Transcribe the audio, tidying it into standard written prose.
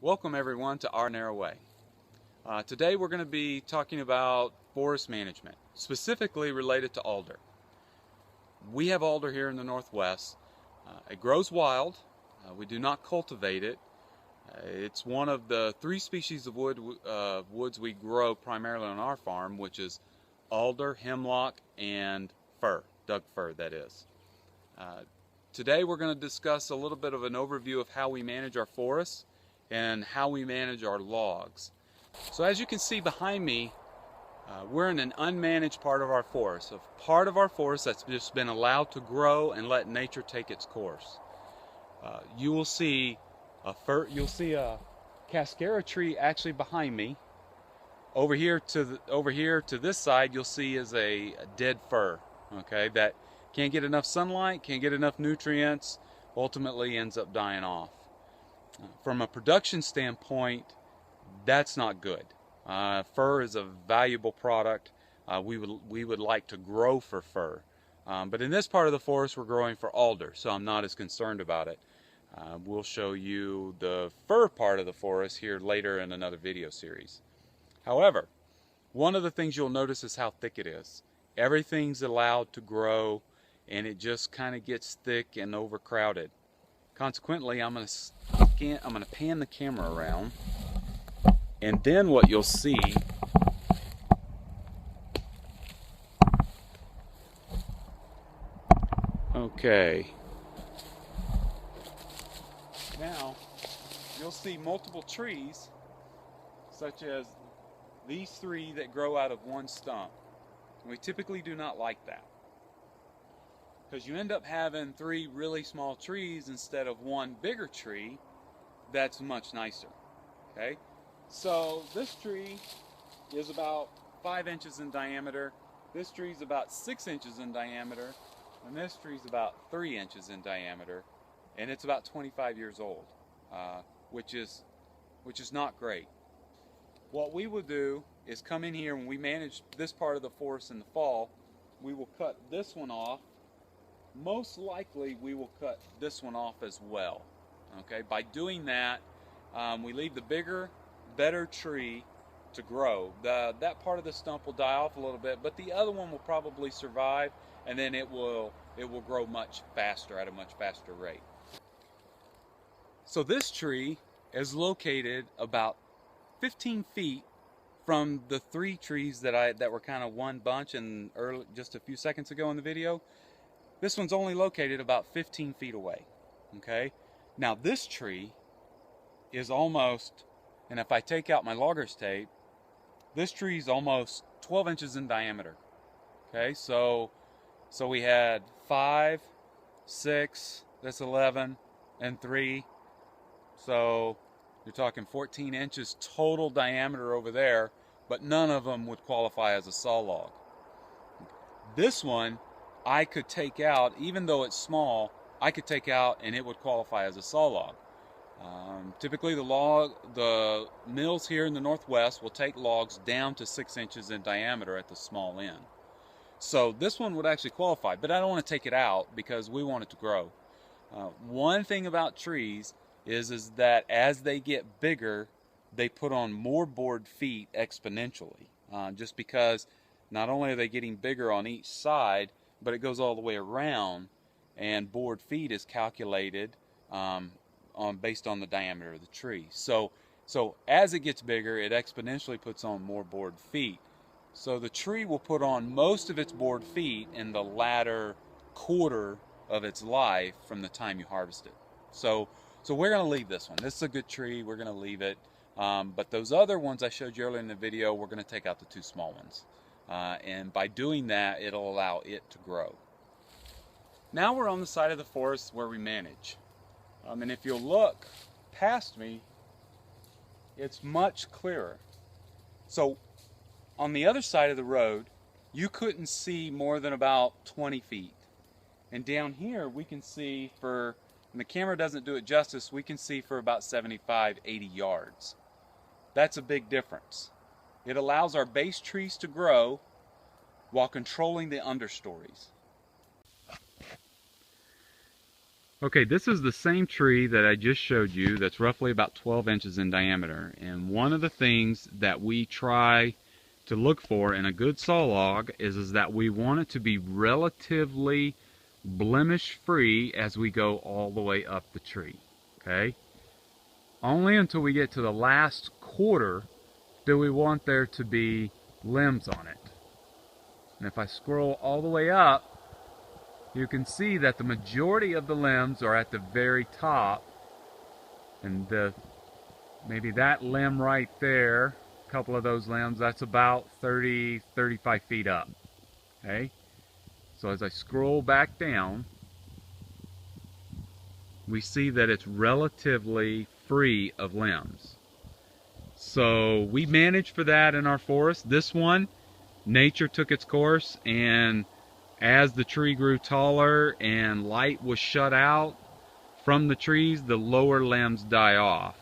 Welcome everyone to Our Narrow Way. Today we're going to be talking about forest management, specifically related to alder. We have alder here in the Northwest. It grows wild. We do not cultivate it. It's one of the three species of woods we grow primarily on our farm, which is alder, hemlock, and fir, Doug fir that is. Today we're going to discuss a little bit of an overview of how we manage our forests and how we manage our logs. So as you can see behind me, we're in an unmanaged part of our forest, a part of our forest that's just been allowed to grow and let nature take its course. You will see a cascara tree actually behind me. Over here to this side, you'll see is a dead fir. Okay, that can't get enough sunlight, can't get enough nutrients, ultimately ends up dying off. From a production standpoint, that's not good. Fir is a valuable product. We would like to grow for fir, but in this part of the forest we're growing for alder, so I'm not as concerned about it. We'll show you the fir part of the forest here later in another video series. However, one of the things you'll notice is how thick it is. Everything's allowed to grow, and it just kind of gets thick and overcrowded. Consequently, I'm going to pan the camera around, and then what you'll see now you'll see multiple trees, such as these three that grow out of one stump. We typically do not like that, because you end up having three really small trees instead of one bigger tree that's much nicer. Okay, so this tree is about 5 inches in diameter, this tree is about 6 inches in diameter, and this tree is about 3 inches in diameter, and it's about 25 years old, which is not great. What we will do is come in here when we manage this part of the forest in the fall. We will cut this one off. Most likely we will cut this one off as well. Okay, by doing that, we leave the bigger, better tree to grow. That part of the stump will die off a little bit, but the other one will probably survive, and then it will grow much faster, at a much faster rate. So this tree is located about 15 feet from the three trees that were kind of one bunch and just a few seconds ago in the video. This one's only located about 15 feet away. Okay, now this tree is almost, and if I take out my logger's tape, this tree is almost 12 inches in diameter. Okay, so we had 5, 6, that's 11, and 3. So you're talking 14 inches total diameter over there, but none of them would qualify as a saw log. This one I could take out, even though it's small, I could take out and it would qualify as a saw log. Typically the mills here in the Northwest will take logs down to 6 inches in diameter at the small end. So this one would actually qualify, but I don't want to take it out because we want it to grow. One thing about trees is that as they get bigger, they put on more board feet exponentially, just because not only are they getting bigger on each side, but it goes all the way around, and board feet is calculated based on the diameter of the tree. So as it gets bigger, it exponentially puts on more board feet. So the tree will put on most of its board feet in the latter quarter of its life from the time you harvest it. So we're going to leave this one. This is a good tree. We're going to leave it. But those other ones I showed you earlier in the video, we're going to take out the two small ones. And by doing that, it'll allow it to grow. Now we're on the side of the forest where we manage. And if you'll look past me, it's much clearer. So on the other side of the road, you couldn't see more than about 20 feet. And down here, we can see and the camera doesn't do it justice, we can see for about 75, 80 yards. That's a big difference. It allows our base trees to grow while controlling the understories. Okay, this is the same tree that I just showed you that's roughly about 12 inches in diameter. And one of the things that we try to look for in a good saw log is that we want it to be relatively blemish free as we go all the way up the tree. Okay? Only until we get to the last quarter do we want there to be limbs on it. And if I scroll all the way up, you can see that the majority of the limbs are at the very top, and maybe that limb right there, a couple of those limbs, that's about 30-35 feet up. Okay? So as I scroll back down, we see that it's relatively free of limbs. So we manage for that in our forest. This one, nature took its course, and as the tree grew taller and light was shut out from the trees, the lower limbs die off.